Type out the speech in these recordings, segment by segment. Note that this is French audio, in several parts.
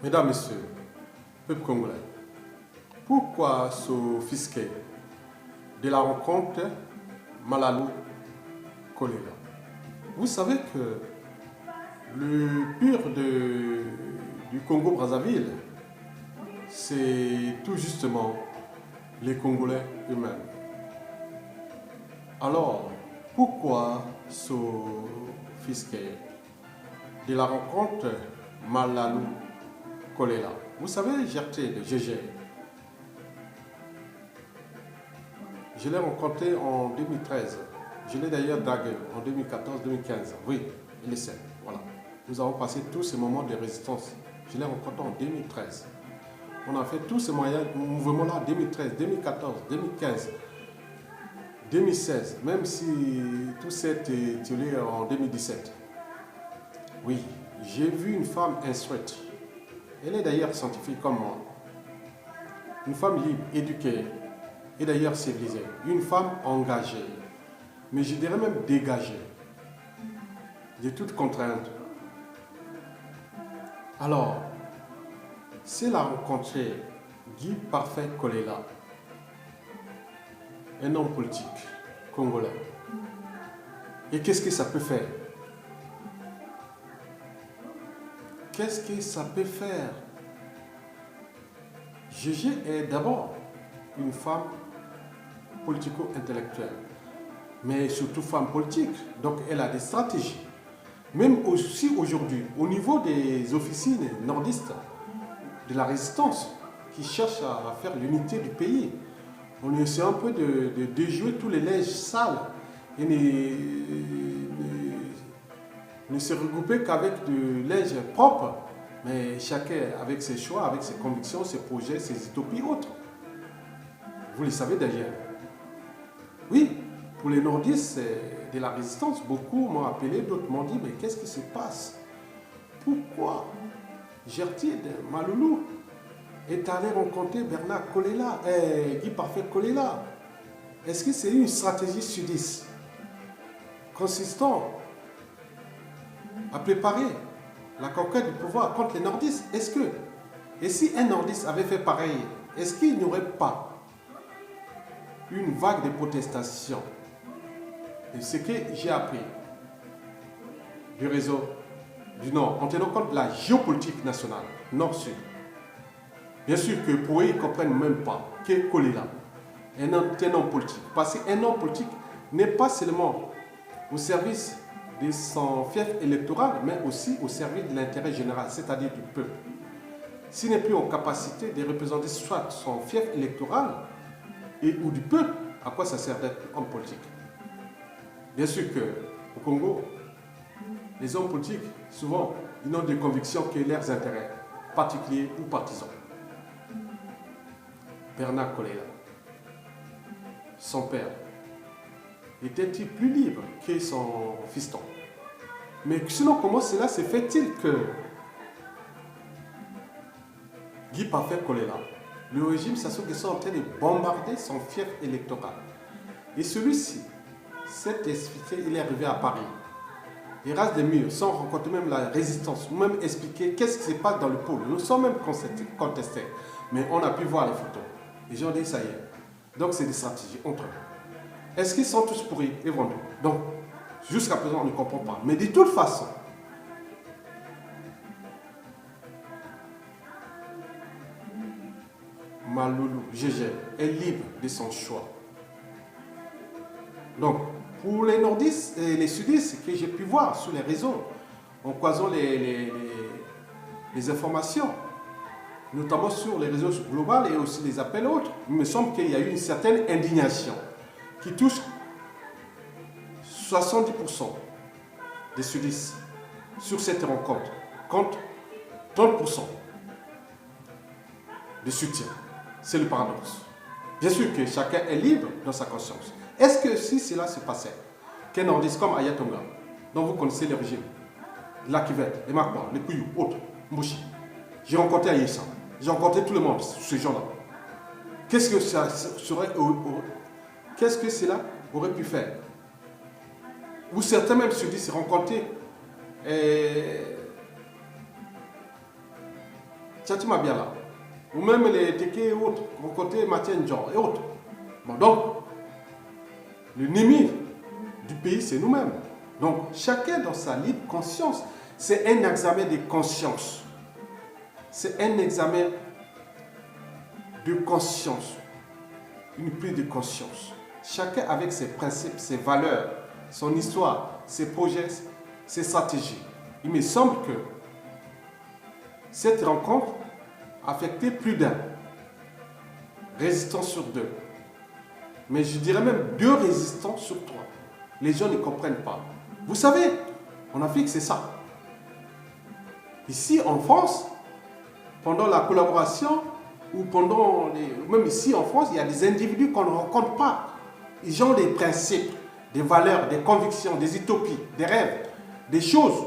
Mesdames, Messieurs, peuple congolais, pourquoi s'offusquer de la rencontre Malalou Kolela? Vous savez que le pire du Congo-Brazzaville, c'est tout justement les Congolais eux-mêmes. Alors, pourquoi s'offusquer de la rencontre Malalou Kolela? Vous savez, Gerté de GG, je l'ai rencontré en 2013. Je l'ai d'ailleurs dragué en 2014-2015. Oui, il est seul. Voilà. Nous avons passé tous ces moments de résistance. Je l'ai rencontré en 2013. On a fait tous ces mouvements-là en 2013, 2014, 2015, 2016, même si tout s'est étiolé en 2017. Oui, j'ai vu une femme instruite. Elle est d'ailleurs scientifique comme moi. Une femme libre, éduquée et d'ailleurs civilisée. Une femme engagée, mais je dirais même dégagée de toute contrainte. Alors, si elle a rencontré Guy Parfait Kolela, un homme politique congolais, et qu'est-ce que ça peut faire? Qu'est-ce que ça peut faire? Gégé est d'abord une femme politico-intellectuelle, mais surtout femme politique, donc elle a des stratégies. Même aussi aujourd'hui, au niveau des officines nordistes de la résistance, qui cherchent à faire l'unité du pays, on essaie un peu de déjouer tous les linges sales et ne se regrouper qu'avec de linge propre, mais chacun avec ses choix, avec ses convictions, ses projets, ses utopies autres. Vous le savez d'ailleurs. Oui, pour les nordistes de la résistance, beaucoup m'ont appelé, d'autres m'ont dit, mais qu'est-ce qui se passe? Pourquoi Gertide Maloulou est allé rencontrer Bernard Kolela, Guy Parfait Kolela? Est-ce que c'est une stratégie sudiste consistant à préparer la conquête du pouvoir contre les nordistes? Est-ce que, et si un nordiste avait fait pareil, est-ce qu'il n'y aurait pas une vague de protestations? Et ce que j'ai appris du réseau du Nord, en tenant compte de la géopolitique nationale, Nord-Sud, bien sûr que pour eux, ils ne comprennent même pas que Kolela est un homme politique. Parce qu'un homme politique n'est pas seulement au service de son fief électoral, mais aussi au service de l'intérêt général, c'est-à-dire du peuple. S'il n'est plus en capacité de représenter soit son fief électoral ou du peuple, à quoi ça sert d'être homme politique? Bien sûr qu'au Congo, les hommes politiques, souvent, ils n'ont de convictions que leurs intérêts particuliers ou partisans. Bernard Kolela, son père, était-il plus libre que son fiston? Mais sinon, comment cela se fait-il que Guy Parfait Kolela, le régime Sassou Nguesso est en train de bombarder son fief électoral? Et celui-ci, cet esprit, il est arrivé à Paris. Il rase des murs sans rencontrer même la résistance, ou même expliquer qu'est-ce qui se passe dans le pôle. Nous sommes même contestés, mais on a pu voir les photos. Les gens disent ça y est. Donc c'est des stratégies entre eux. Est-ce qu'ils sont tous pourris et vendus? Donc, jusqu'à présent, on ne comprend pas. Mais de toute façon, Maloulou, GG, est libre de son choix. Donc, pour les nordistes et les sudistes que j'ai pu voir sur les réseaux, en croisant les informations, notamment sur les réseaux globaux et aussi les appels autres, il me semble qu'il y a eu une certaine indignation qui touche 70% des sudistes sur cette rencontre, contre 30% de soutien. C'est le paradoxe. Bien sûr que chacun est libre dans sa conscience. Est-ce que si cela se passait, qu'un nordiste comme Ayatonga, dont vous connaissez les régimes, la Kivette, les Makwa, les Kouyou, autres, Mouchi, j'ai rencontré Ayesha, j'ai rencontré tout le monde, ces gens-là. Qu'est-ce que ça serait, qu'est-ce que cela aurait pu faire? Ou certains même se disent rencontrer Tchati Mabiala, ou même les Teke et autres, côté Mathieu Ndjan et autres. Bon, donc, l'ennemi du pays, c'est nous-mêmes. Donc, chacun dans sa libre conscience, c'est un examen de conscience. C'est un examen de conscience, une prise de conscience. Chacun avec ses principes, ses valeurs, son histoire, ses projets, ses stratégies. Il me semble que cette rencontre a affecté plus d'un résistant sur 2. Mais je dirais même 2 résistants sur 3. Les gens ne comprennent pas. Vous savez, en Afrique, c'est ça. Ici, en France, pendant la collaboration, ou pendant même ici en France, il y a des individus qu'on ne rencontre pas. Ils ont des principes, des valeurs, des convictions, des utopies, des rêves, des choses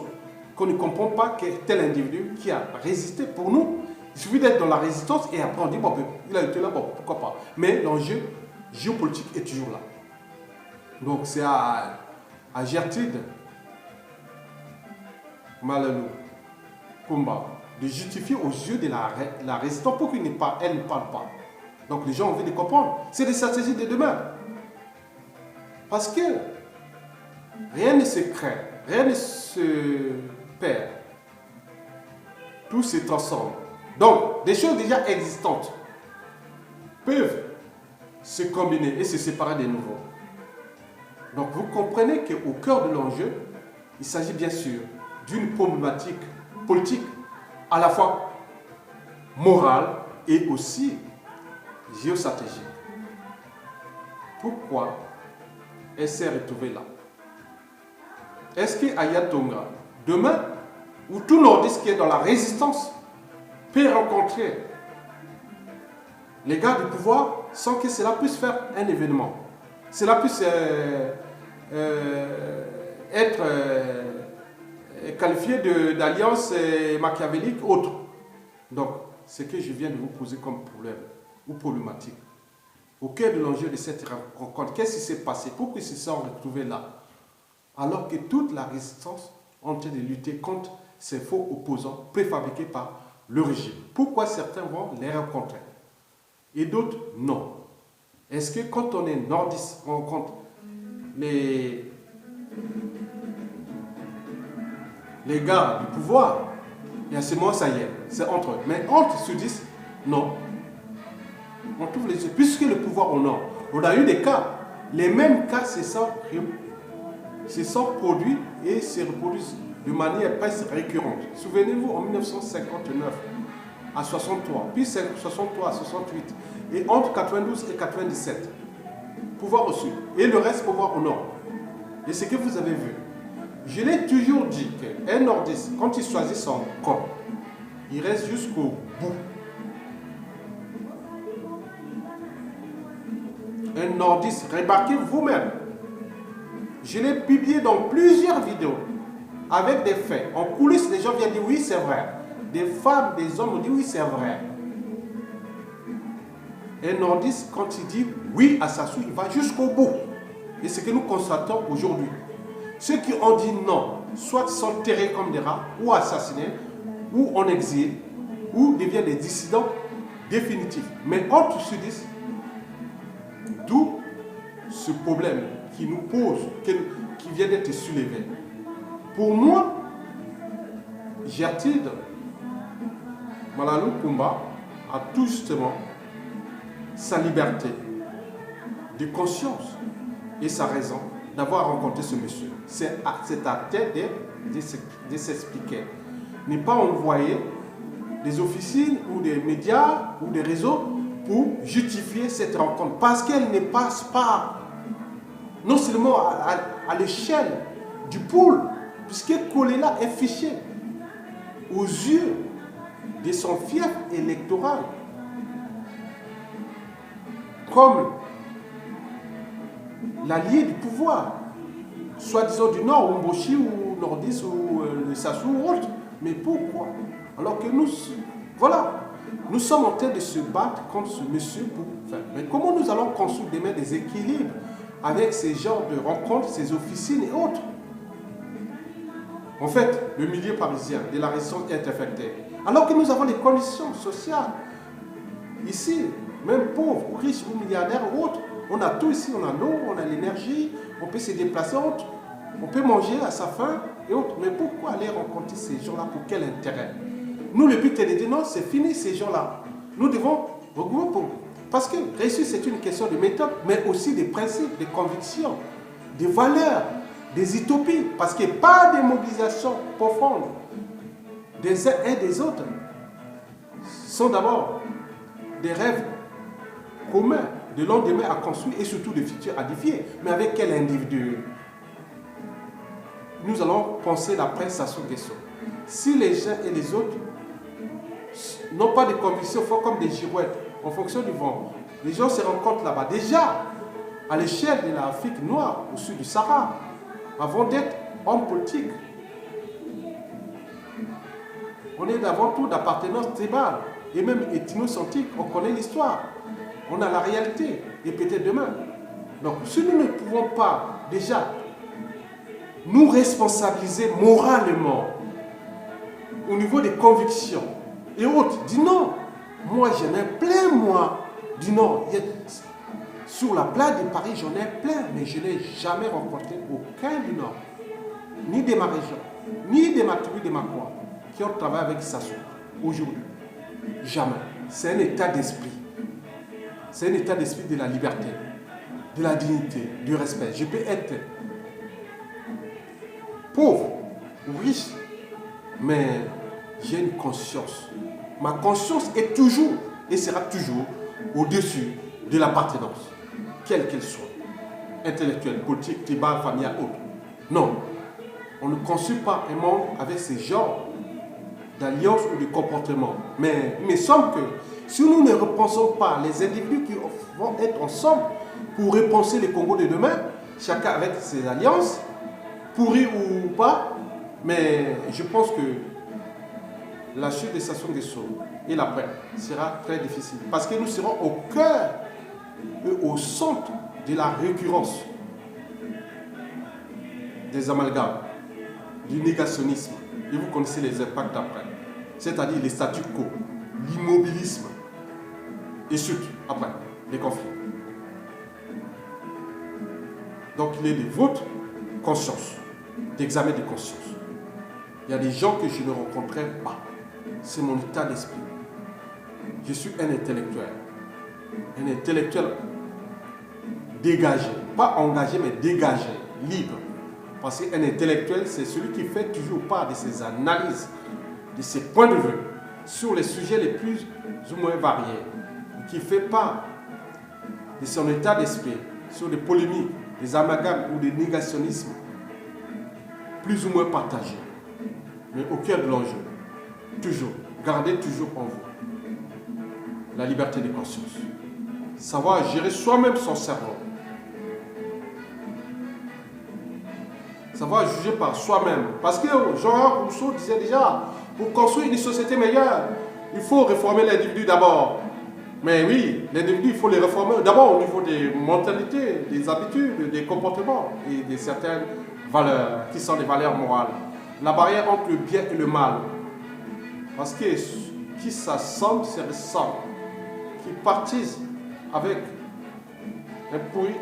qu'on ne comprend pas que tel individu qui a résisté pour nous. Il suffit d'être dans la résistance et après on dit, bon, il a été là, bon, pourquoi pas. Mais l'enjeu géopolitique est toujours là. Donc c'est à Gertrude Malalou Kumba de justifier aux yeux de la résistance pour qu'elle ne parle pas. Donc les gens ont envie de comprendre. C'est des stratégies de demain. Parce que rien ne se crée, rien ne se perd. Tout se transforme. Donc, des choses déjà existantes peuvent se combiner et se séparer de nouveau. Donc, vous comprenez qu'au cœur de l'enjeu, il s'agit bien sûr d'une problématique politique à la fois morale et aussi géostratégique. Pourquoi elle s'est retrouvée là? Est-ce que Aya Tonga, demain, où tout nordiste qui est dans la résistance peut rencontrer les gars du pouvoir sans que cela puisse faire un événement, cela puisse être qualifié d'alliance machiavélique autre? Donc, ce que je viens de vous poser comme problème ou problématique, au cœur de l'enjeu de cette rencontre, qu'est-ce qui s'est passé? Pourquoi ils se sont retrouvés là? Alors que toute la résistance est en train de lutter contre ces faux opposants préfabriqués par le régime. Pourquoi certains vont les rencontrer et d'autres non? Est-ce que quand on est nordiste, on rencontre les gars du pouvoir, et à ce moment, ça y est, c'est entre eux. Mais entre sudistes, non. On trouve les yeux. Puisque le pouvoir au nord, on a eu des cas, les mêmes cas se sont produits et se reproduisent de manière presque récurrente. Souvenez-vous, en 1959 à 63, puis 63 à 68, et entre 92 et 97, pouvoir au sud, et le reste pouvoir au nord. Et ce que vous avez vu, je l'ai toujours dit qu'un nordiste, quand il choisit son camp, il reste jusqu'au bout. Un nordiste, remarquez vous-même, je l'ai publié dans plusieurs vidéos, avec des faits. En coulisses, les gens viennent dire oui, c'est vrai. Des femmes, des hommes ont dit oui, c'est vrai. Un nordiste, quand il dit oui à Sassou, il va jusqu'au bout. Et c'est ce que nous constatons aujourd'hui. Ceux qui ont dit non, soit sont terrés comme des rats, ou assassinés, ou en exil, ou deviennent des dissidents définitifs. Mais entre sudistes, d'où ce problème qui nous pose, qui vient d'être soulevé. Pour moi, Gertrude Malalou Kumba a tout justement sa liberté de conscience et sa raison d'avoir rencontré ce monsieur. C'est à terre de s'expliquer. Ne pas envoyer des officines ou des médias ou des réseaux pour justifier cette rencontre. Parce qu'elle ne passe pas non seulement à l'échelle du pôle, puisque Kolela est fiché aux yeux de son fief électoral comme l'allié du pouvoir, soi-disant du Nord, ou Mboshi, ou Nordis, ou le Sassou, ou autre. Mais pourquoi? Alors que nous, voilà, nous sommes en train de se battre contre ce monsieur pour faire. Mais comment nous allons construire demain des équilibres avec ces genres de rencontres, ces officines et autres? En fait, le milieu parisien de la résistance est infecté. Alors que nous avons des conditions sociales. Ici, même pauvres, ou riches, ou milliardaires, ou autres, on a tout ici, on a l'eau, on a l'énergie, on peut se déplacer, autres. On peut manger à sa faim et autres. Mais pourquoi aller rencontrer ces gens-là? Pour quel intérêt? Nous, le but est de dire non, c'est fini ces gens-là. Nous devons regrouper. Parce que réussir, c'est une question de méthode, mais aussi des principes, des convictions, des valeurs, des utopies. Parce qu'il n'y a pas de mobilisation profonde des uns et des autres. Ce sont d'abord des rêves communs, de lendemain à construire et surtout de futurs à défier. Mais avec quel individu? Nous allons penser l'après Sassou Nguesso. Si les uns et les autres n'ont pas de convictions fortes comme des girouettes en fonction du vent, les gens se rencontrent là-bas. Déjà, à l'échelle de l'Afrique noire, au sud du Sahara, avant d'être homme politique, on est avant tout d'appartenance tribale et même ethnocentrique. On connaît l'histoire, on a la réalité et peut-être demain. Donc, si nous ne pouvons pas déjà nous responsabiliser moralement au niveau des convictions et autres, dis non, moi j'en ai plein, moi, dis non, sur la plage de Paris j'en ai plein, mais je n'ai jamais rencontré aucun du Nord, ni de ma région, ni de ma tribu, de ma coin, qui ont travaillé avec Sassou aujourd'hui. Jamais. C'est un état d'esprit. C'est un état d'esprit de la liberté, de la dignité, du respect. Je peux être pauvre ou riche, mais j'ai une conscience. Ma conscience est toujours et sera toujours au-dessus de l'appartenance, quelle qu'elle soit, intellectuelle, politique, tribale, familiale, autre. Non, on ne construit pas un monde avec ces genres d'alliance ou de comportement. Mais il me semble que si nous ne repensons pas les individus qui vont être ensemble pour repenser les Congos de demain, chacun avec ses alliances, pourri ou pas, mais je pense que la chute de Sassou Nguesso et l'après sera très difficile. Parce que nous serons au cœur et au centre de la récurrence des amalgames, du négationnisme. Et vous connaissez les impacts après. C'est-à-dire les statu quo, l'immobilisme et surtout après les conflits. Donc il est de votre conscience, d'examen de conscience. Il y a des gens que je ne rencontrerai pas. C'est mon état d'esprit. Je suis un intellectuel. Un intellectuel dégagé. Pas engagé, mais dégagé, libre. Parce qu'un intellectuel, c'est celui qui fait toujours part de ses analyses, de ses points de vue sur les sujets les plus ou moins variés. Qui fait part de son état d'esprit sur des polémiques, des amalgames ou des négationnismes plus ou moins partagés. Mais au cœur de l'enjeu, toujours, gardez toujours en vous la liberté de conscience. Savoir gérer soi-même son cerveau. Savoir juger par soi-même. Parce que Jean Rousseau disait déjà, pour construire une société meilleure, il faut réformer l'individu d'abord. Mais oui, l'individu, il faut les réformer d'abord au niveau des mentalités, des habitudes, des comportements et de certaines valeurs qui sont des valeurs morales. La barrière entre le bien et le mal. Parce que qui s'assemble se ressemble. Qui partise avec un pourri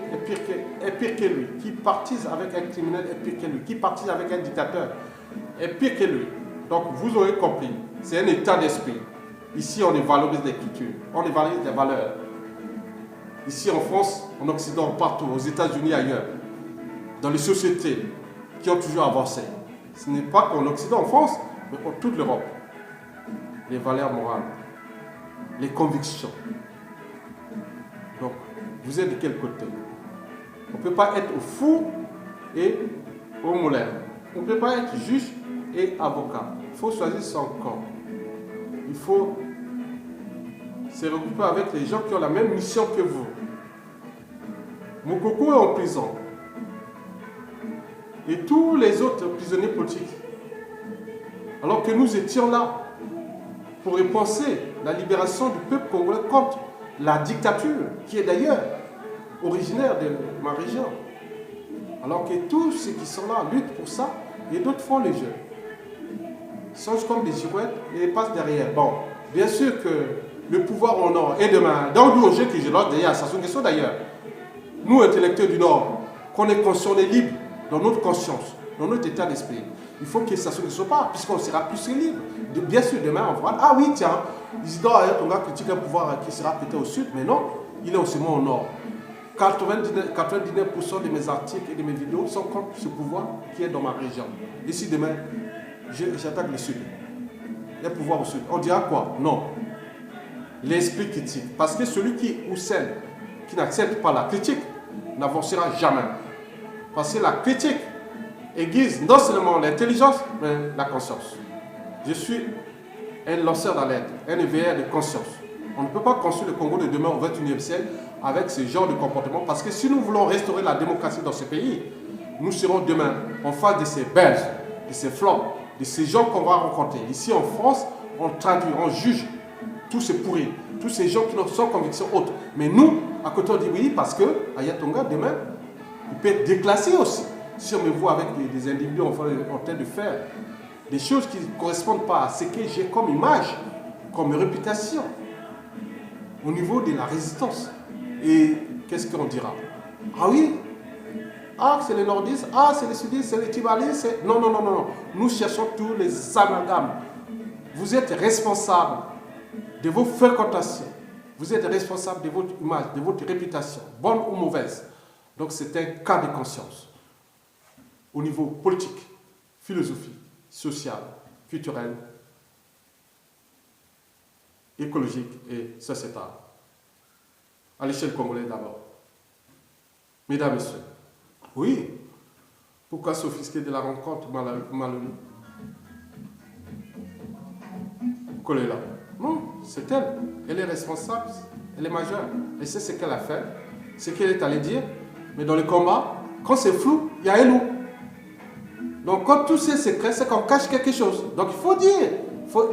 est pire que lui. Qui partise avec un criminel est pire que lui. Qui partise avec un dictateur est pire que lui. Donc vous aurez compris, c'est un état d'esprit. Ici, on valorise les cultures, on valorise les valeurs. Ici en France, en Occident, partout, aux États-Unis, ailleurs, dans les sociétés qui ont toujours avancé. Ce n'est pas qu'en Occident, en France, mais pour toute l'Europe. Les valeurs morales, les convictions. Donc, vous êtes de quel côté? On ne peut pas être au fou et au moulin. On ne peut pas être juge et avocat. Il faut choisir son camp. Il faut se regrouper avec les gens qui ont la même mission que vous. Moukoko est en prison. Et tous les autres prisonniers politiques. Alors que nous étions là pour repenser la libération du peuple congolais contre la dictature, qui est d'ailleurs originaire de ma région. Alors que tous ceux qui sont là luttent pour ça, et d'autres font les jeux. changent comme des girouettes et passent derrière. Bon, bien sûr que le pouvoir au nord et demain, dans le jeu que je lance d'ailleurs, ça c'est une question d'ailleurs. Nous, intellectuels du Nord, qu'on est conscient, on est libre dans notre conscience, dans notre état d'esprit. Il faut que ça ne soit pas, puisqu'on sera plus libre. Bien sûr, demain, on va. Ah oui, tiens, Isidore Ayatonga critique un pouvoir qui sera peut-être au sud, mais non, il est aussi au nord. 99% de mes articles et de mes vidéos sont contre ce pouvoir qui est dans ma région. Et si demain, j'attaque le sud, il y a pouvoir au sud. On dira quoi? Non. L'esprit critique. Parce que celui ou celle qui n'accepte pas la critique n'avancera jamais. Parce que la critique aiguise non seulement l'intelligence, mais la conscience. Je suis un lanceur d'alerte, un éveilleur de conscience. On ne peut pas construire le Congo de demain au XXIe siècle avec ce genre de comportement, parce que si nous voulons restaurer la démocratie dans ce pays, nous serons demain en face de ces Belges, de ces Flamands, de ces gens qu'on va rencontrer. Ici en France, on traduit, on juge tous ces pourris, tous ces gens qui n'ont sans conviction haute. Mais nous, à côté, on dit oui, parce que Ayatonga, demain, il peut être déclassé aussi. Si on me voit avec des individus en train de faire des choses qui ne correspondent pas à ce que j'ai comme image, comme réputation, au niveau de la résistance. Et qu'est-ce qu'on dira? Ah oui, ah c'est les nordistes, ah c'est les sudistes, c'est les tibalis, c'est... Non, non, non, non, non. Nous cherchons tous les amalgames. Vous êtes responsable de vos fréquentations. Vous êtes responsable de votre image, de votre réputation, bonne ou mauvaise. Donc c'est un cas de conscience. Au niveau politique, philosophique, social, culturel, écologique et sociétal. À l'échelle congolaise d'abord. Mesdames, Messieurs, oui, pourquoi s'offusquer de la rencontre Maloney? Kolela. Non, c'est elle. Elle est responsable, elle est majeure. Elle sait ce qu'elle a fait, ce qu'elle est allée dire. Mais dans le combat, quand c'est flou, il y a un loup. Donc quand tous ces secrets, c'est qu'on cache quelque chose. Donc il faut dire,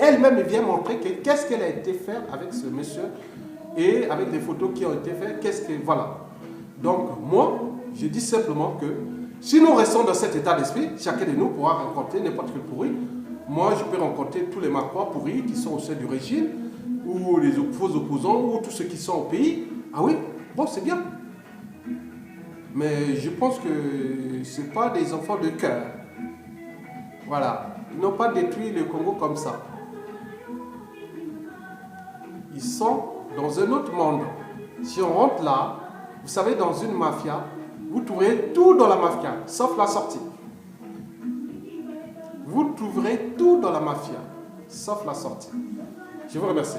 elle-même vient montrer qu'est-ce qu'elle a été faire avec ce monsieur et avec les photos qui ont été faites, qu'est-ce que... Voilà. Donc moi, je dis simplement que si nous restons dans cet état d'esprit, chacun de nous pourra rencontrer n'importe quel pourri. Moi, je peux rencontrer tous les Macrois pourris qui sont au sein du régime, ou les faux opposants, ou tous ceux qui sont au pays. Ah oui, bon, c'est bien. Mais je pense que ce n'est pas des enfants de cœur. Voilà. Ils n'ont pas détruit le Congo comme ça. Ils sont dans un autre monde. Si on rentre là, vous savez, dans une mafia, vous trouverez tout dans la mafia, sauf la sortie. Vous trouverez tout dans la mafia, sauf la sortie. Je vous remercie.